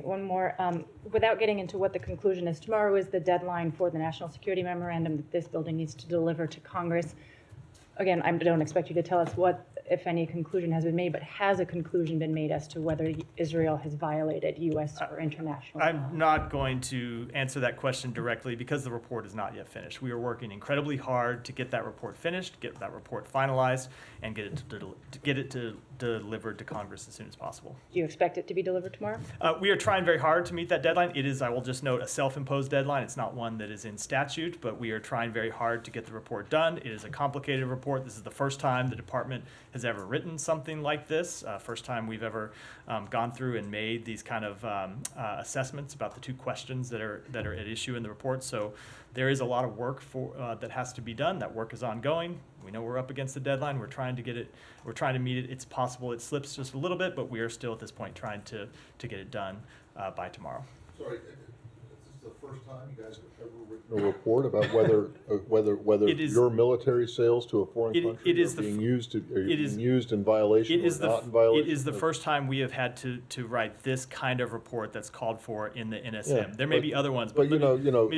one more. Without getting into what the conclusion is, tomorrow is the deadline for the national security memorandum that this building needs to deliver to Congress. Again, I don't expect you to tell us what, if any, conclusion has been made, but has a conclusion been made as to whether Israel has violated U.S. or international law? I'm not going to answer that question directly because the report is not yet finished. We are working incredibly hard to get that report finished, get that report finalized, and get it delivered to Congress as soon as possible. Do you expect it to be delivered tomorrow? We are trying very hard to meet that deadline. It is, I will just note, a self-imposed deadline. It's not one that is in statute, but we are trying very hard to get the report done. It is a complicated report. This is the first time the department has ever written something like this. First time we've ever gone through and made these kind of assessments about the two questions that are at issue in the report. So there is a lot of work that has to be done. That work is ongoing. We know we're up against the deadline. We're trying to get it. We're trying to meet it. It's possible it slips just a little bit, but we are still at this point trying to get it done by tomorrow. Sorry, is this the first time you guys have ever written a report about whether your military sales to a foreign country are being used in violation or not in violation? It is the first time we have had to write this kind of report that's called for in the NSM. Yeah, there may be other ones, but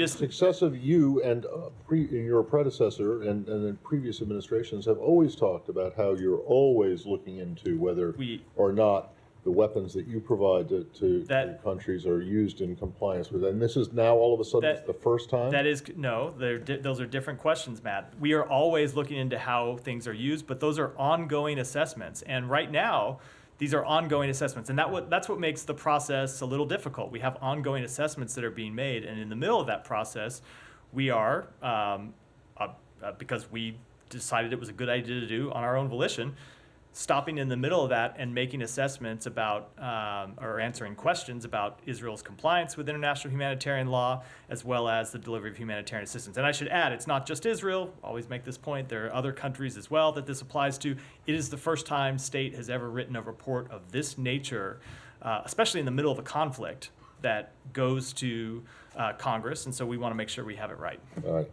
successive you and your predecessor and in previous administrations have always talked about how you're always looking into whether or not the weapons that you provide to countries are used in compliance with it. And this is now all of a sudden it's the first time? Those are different questions, Matt. We are always looking into how things are used, but those are ongoing assessments. And right now, these are ongoing assessments. And that's what makes the process a little difficult. We have ongoing assessments that are being made. And in the middle of that process, we are, because we decided it was a good idea to do on our own volition, stopping in the middle of that and making assessments about or answering questions about Israel's compliance with international humanitarian law, as well as the delivery of humanitarian assistance. And I should add, it's not just Israel. Always make this point. There are other countries as well that this applies to. It is the first time state has ever written a report of this nature, especially in the middle of a conflict, that goes to Congress. And so we want to make sure we have it right. All right.